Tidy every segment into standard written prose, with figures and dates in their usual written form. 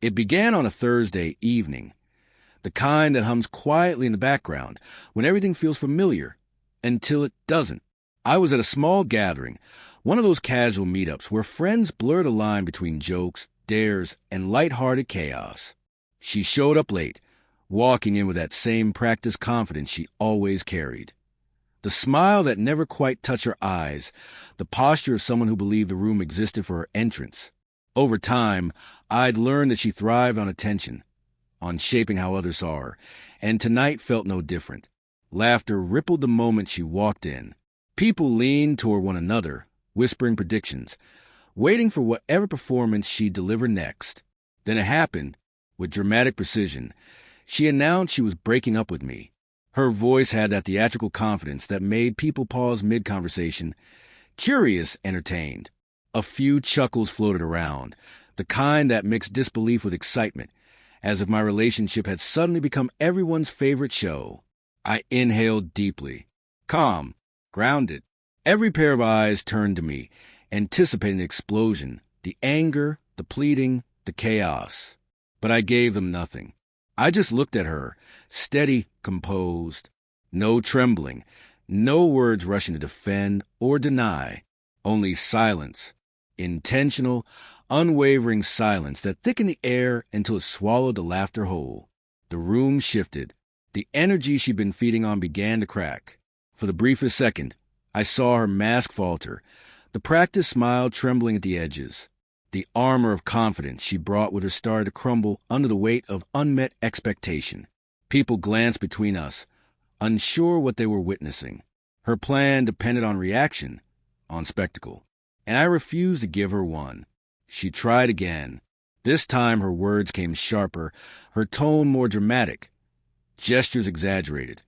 It began on a Thursday evening, the kind that hums quietly in the background when everything feels familiar, until it doesn't. I was at a small gathering, one of those casual meetups where friends blur the line between jokes, dares, and lighthearted chaos. She showed up late, walking in with that same practiced confidence she always carried. The smile that never quite touched her eyes, the posture of someone who believed the room existed for her entrance. Over time, I'd learned that she thrived on attention, on shaping how others saw her, and tonight felt no different. Laughter rippled the moment she walked in. People leaned toward one another, whispering predictions, waiting for whatever performance she'd deliver next. Then it happened, with dramatic precision. She announced she was breaking up with me. Her voice had that theatrical confidence that made people pause mid-conversation, curious, entertained. A few chuckles floated around, the kind that mixed disbelief with excitement, as if my relationship had suddenly become everyone's favorite show. I inhaled deeply, calm, grounded. Every pair of eyes turned to me, anticipating the explosion, the anger, the pleading, the chaos. But I gave them nothing. I just looked at her, steady, composed. No trembling, no words rushing to defend or deny, only silence. Intentional, unwavering silence that thickened the air until it swallowed the laughter whole. The room shifted. The energy she'd been feeding on began to crack. For the briefest second, I saw her mask falter, the practiced smile trembling at the edges. The armor of confidence she brought with her started to crumble under the weight of unmet expectation. People glanced between us, unsure what they were witnessing. Her plan depended on reaction, on spectacle, and I refused to give her one. She tried again. This time her words came sharper, her tone more dramatic, gestures exaggerated,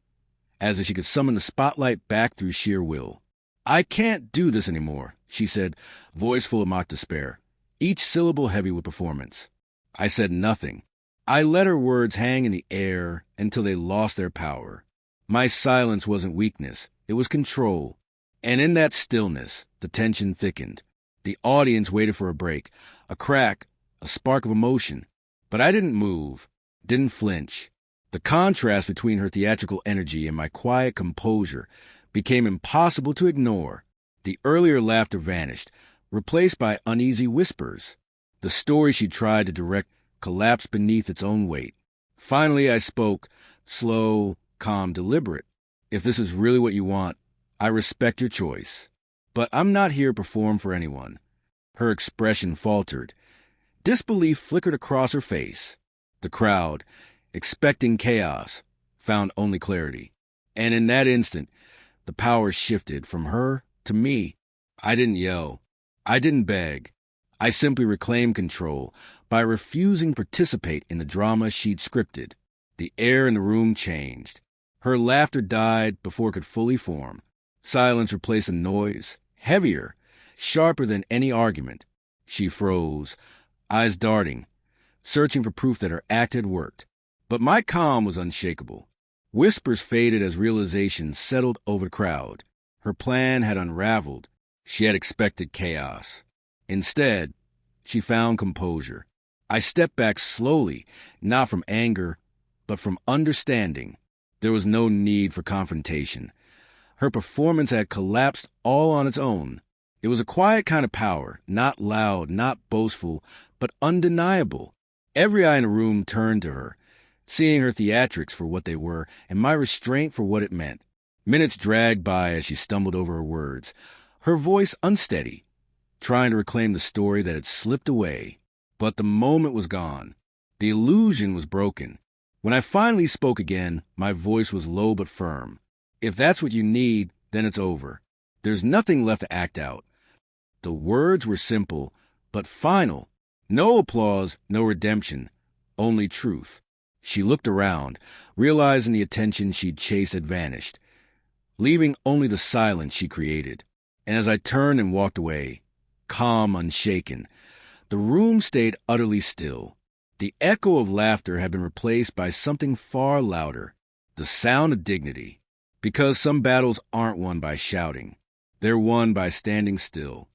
as if she could summon the spotlight back through sheer will. "I can't do this anymore," she said, voice full of mock despair, each syllable heavy with performance. I said nothing. I let her words hang in the air until they lost their power. My silence wasn't weakness, it was control. And in that stillness, the tension thickened. The audience waited for a break, a crack, a spark of emotion. But I didn't move, didn't flinch. The contrast between her theatrical energy and my quiet composure became impossible to ignore. The earlier laughter vanished, replaced by uneasy whispers. The story she tried to direct collapsed beneath its own weight. Finally, I spoke, slow, calm, deliberate. "If this is really what you want, I respect your choice. But I'm not here to perform for anyone." Her expression faltered. Disbelief flickered across her face. The crowd, expecting chaos, found only clarity. And in that instant, the power shifted from her to me. I didn't yell. I didn't beg. I simply reclaimed control by refusing to participate in the drama she'd scripted. The air in the room changed. Her laughter died before it could fully form. Silence replaced a noise, heavier, sharper than any argument. She froze, eyes darting, searching for proof that her act had worked. But my calm was unshakable. Whispers faded as realization settled over the crowd. Her plan had unraveled. She had expected chaos. Instead, she found composure. I stepped back slowly, not from anger, but from understanding. There was no need for confrontation. Her performance had collapsed all on its own. It was a quiet kind of power, not loud, not boastful, but undeniable. Every eye in the room turned to her, seeing her theatrics for what they were and my restraint for what it meant. Minutes dragged by as she stumbled over her words, her voice unsteady, trying to reclaim the story that had slipped away. But the moment was gone. The illusion was broken. When I finally spoke again, my voice was low but firm. "If that's what you need, then it's over. There's nothing left to act out." The words were simple, but final. No applause, no redemption, only truth. She looked around, realizing the attention she'd chased had vanished, leaving only the silence she created. And as I turned and walked away, calm, unshaken, the room stayed utterly still. The echo of laughter had been replaced by something far louder, the sound of dignity. Because some battles aren't won by shouting. They're won by standing still.